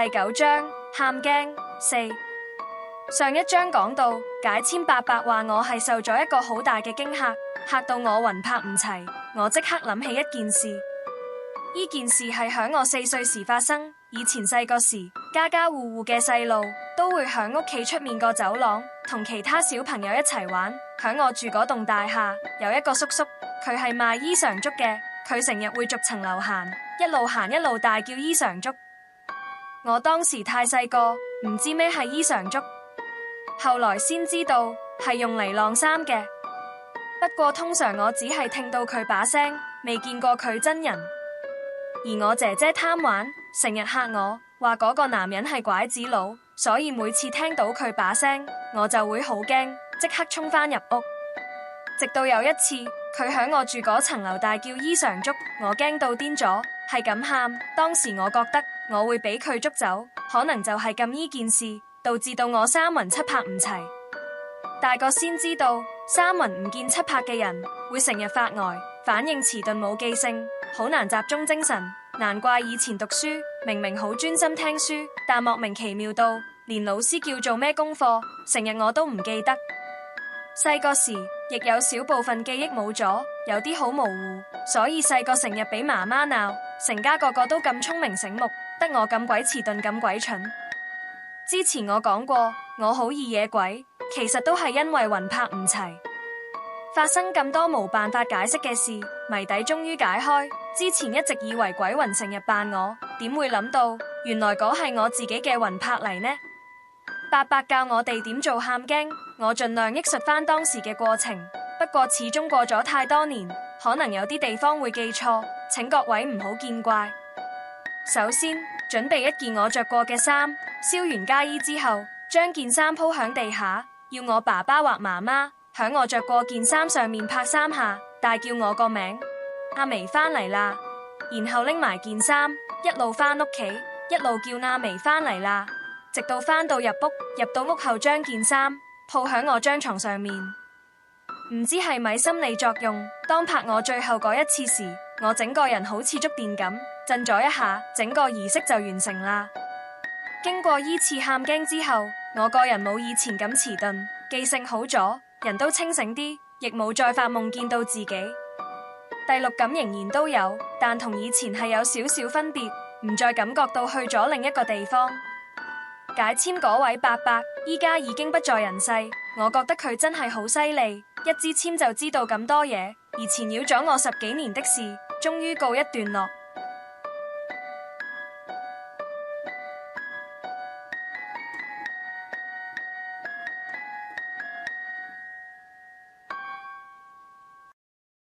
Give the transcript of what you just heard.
第九章喊驚四。上一章講到解簽伯伯話我係受咗一個好大嘅驚嚇，嚇到我魂魄唔齊。我即刻諗起一件事，呢件事係響我4歲時發生。以前細個時，家家戶戶嘅細路都會響屋企出面個走廊同其他小朋友一齊玩。響我住嗰棟大廈有一個叔叔，佢係賣衣裳竹嘅，佢成日會逐層樓行，一路行一路大叫衣裳竹。我當時太細個，唔知咩係衣裳竹，後來先知道係用嚟晾衫嘅。不過通常我只係聽到佢把聲，未見過佢真人。而我姐姐貪玩，成日嚇我，話嗰個男人係拐子佬，所以每次聽到佢把聲，我就會好驚，即刻衝返入屋。直到有一次，佢響我住嗰層樓大叫衣裳竹，我驚到癲咗，係咁喊。當時我覺得我會俾佢捉走，可能就係咁呢件事，導致到我三魂七魄唔齊。大個先知道，三魂唔見七魄嘅人會成日發呆，反應遲鈍，冇記性，好難集中精神。難怪以前讀書明明好專心聽書，但莫名其妙到連老師叫做咩功課，成日我都唔記得。細個時亦有少部分記憶冇咗，有啲好模糊，所以細個成日俾媽媽鬧，成家個個都咁聰明醒目，得我咁鬼遲鈍咁鬼蠢。之前我講過，我好易惹鬼，其實都係因為魂魄唔齊。發生咁多冇辦法解釋嘅事，謎底終於解開。之前一直以為鬼魂成日扮我，點會諗到原來嗰係我自己嘅魂魄嚟呢？伯伯教我哋點做喊驚，我盡量憶述翻當時嘅過程。不過始終過咗太多年，可能有啲地方會記錯，請各位唔好見怪。首先準備一件我着過嘅衫，燒完家衣之後，將件衫鋪響地下，要我爸爸或媽媽響我着過件衫上面拍3下，大叫我個名，阿眉返嚟啦。然後拎埋件衫，一路返屋企，一路叫阿眉返嚟啦，直到返到入屋。入到屋後，將件衫鋪響我張床上面。唔知係咪心理作用，當拍我最後嗰一次時，我整個人好似觸電咁，震咗一下，整個儀式就完成啦。經過依次喊驚之後，我個人冇以前咁遲鈍，記性好咗，人都清醒啲，亦冇再發夢見到自己。第六感仍然都有，但同以前係有少少分別，唔再感覺到去咗另一個地方。解簽嗰位伯伯依家已經不在人世，我覺得佢真係好犀利，一支簽就知道咁多嘢，而纏繞咗我10幾年的事終於告一段落。